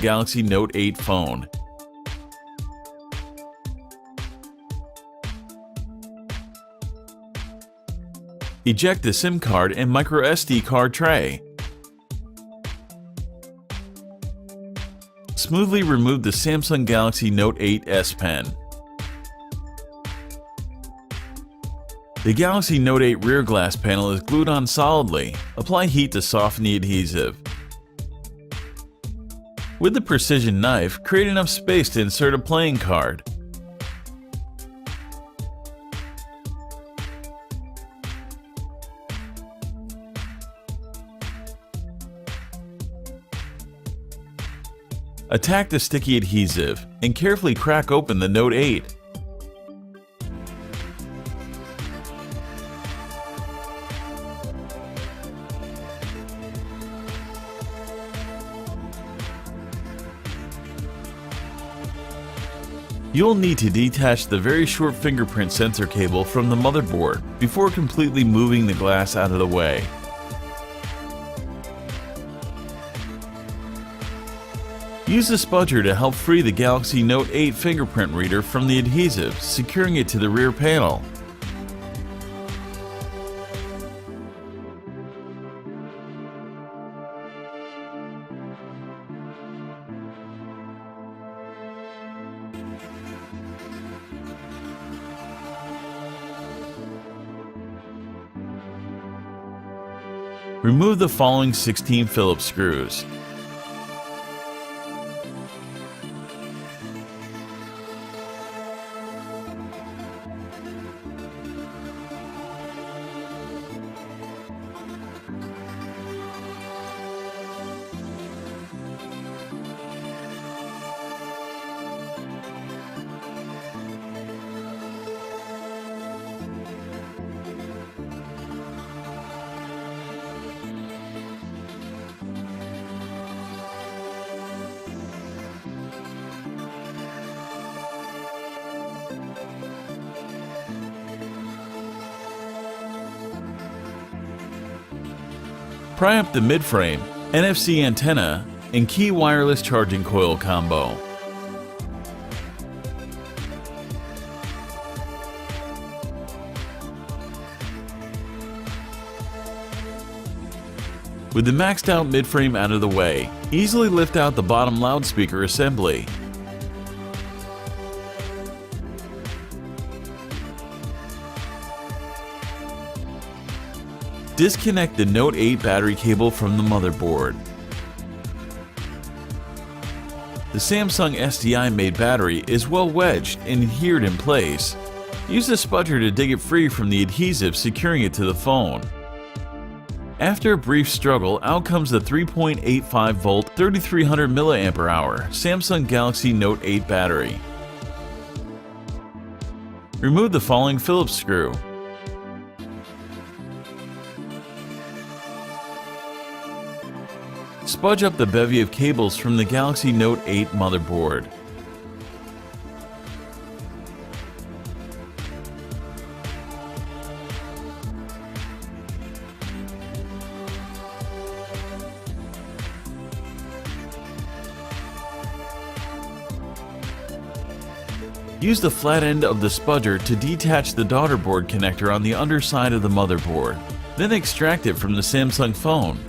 Samsung Galaxy Note 8 phone. Eject the SIM card and microSD card tray. Smoothly remove the Samsung Galaxy Note 8 S Pen. The Galaxy Note 8 rear glass panel is glued on solidly. Apply heat to soften the adhesive. With the precision knife, create enough space to insert a playing card. Attack the sticky adhesive and carefully crack open the Note 8. You'll need to detach the very short fingerprint sensor cable from the motherboard before completely moving the glass out of the way. Use the spudger to help free the Galaxy Note 8 fingerprint reader from the adhesive, securing it to the rear panel. Remove the following 16 Phillips screws. Pry up the mid-frame, NFC antenna, and key wireless charging coil combo. With the maxed out mid-frame out of the way, easily lift out the bottom loudspeaker assembly. Disconnect the Note 8 battery cable from the motherboard. The Samsung SDI made battery is well wedged and adhered in place. Use the spudger to dig it free from the adhesive securing it to the phone. After a brief struggle, out comes the 3.85 volt 3300 mAh Samsung Galaxy Note 8 battery. Remove the following Phillips screw. Spudge up the bevy of cables from the Galaxy Note 8 motherboard. Use the flat end of the spudger to detach the daughter board connector on the underside of the motherboard. Then extract it from the Samsung phone.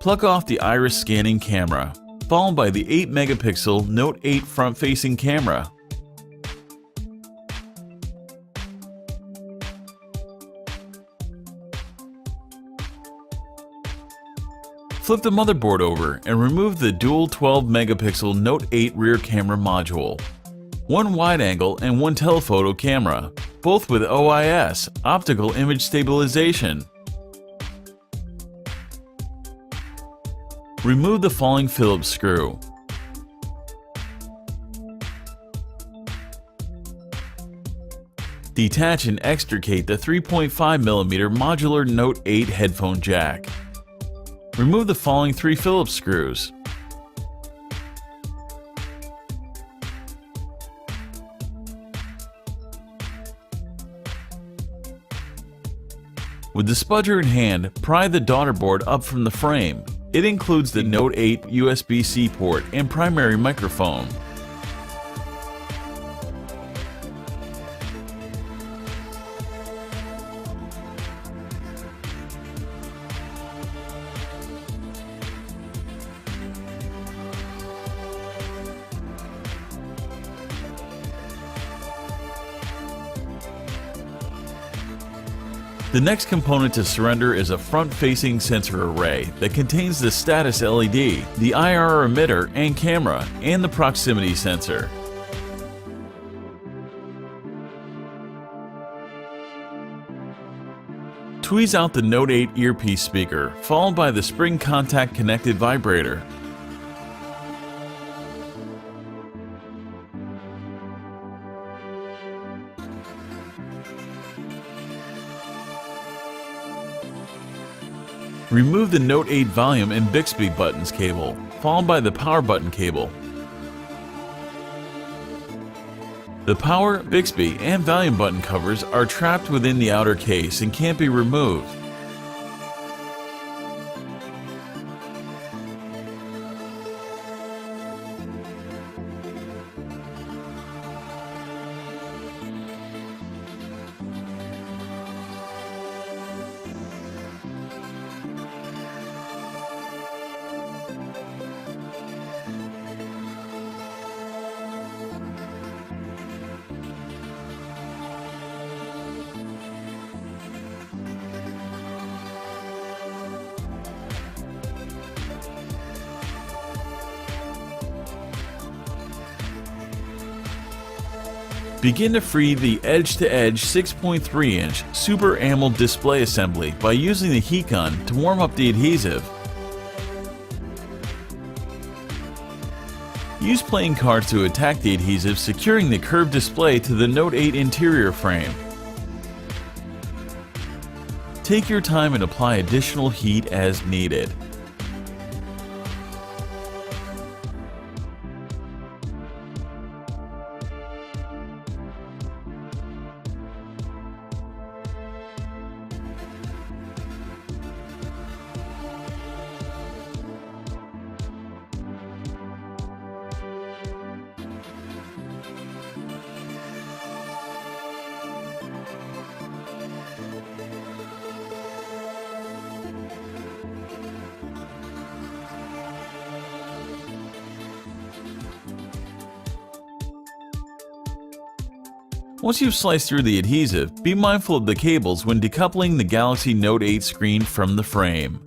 Plug off the iris scanning camera, followed by the 8 megapixel Note 8 front-facing camera. Flip the motherboard over and remove the dual 12 megapixel Note 8 rear camera module. One wide-angle and one telephoto camera, both with OIS, optical image stabilization. Remove the following Phillips screw. Detach and extricate the 3.5mm modular Note 8 headphone jack. Remove the following 3 Phillips screws. With the spudger in hand, pry the daughter board up from the frame. It includes the Note 8 USB-C port and primary microphone. The next component to surrender is a front-facing sensor array that contains the status LED, the IR emitter and camera, and the proximity sensor. Tweeze out the Note 8 earpiece speaker, followed by the spring contact connected vibrator. Remove the Note 8 volume and Bixby buttons cable, followed by the power button cable. The power, Bixby, and volume button covers are trapped within the outer case and can't be removed. Begin to free the edge-to-edge 6.3-inch Super AMOLED display assembly by using the heat gun to warm up the adhesive. Use playing cards to attack the adhesive, securing the curved display to the Note 8 interior frame. Take your time and apply additional heat as needed. Once you've sliced through the adhesive, be mindful of the cables when decoupling the Galaxy Note 8 screen from the frame.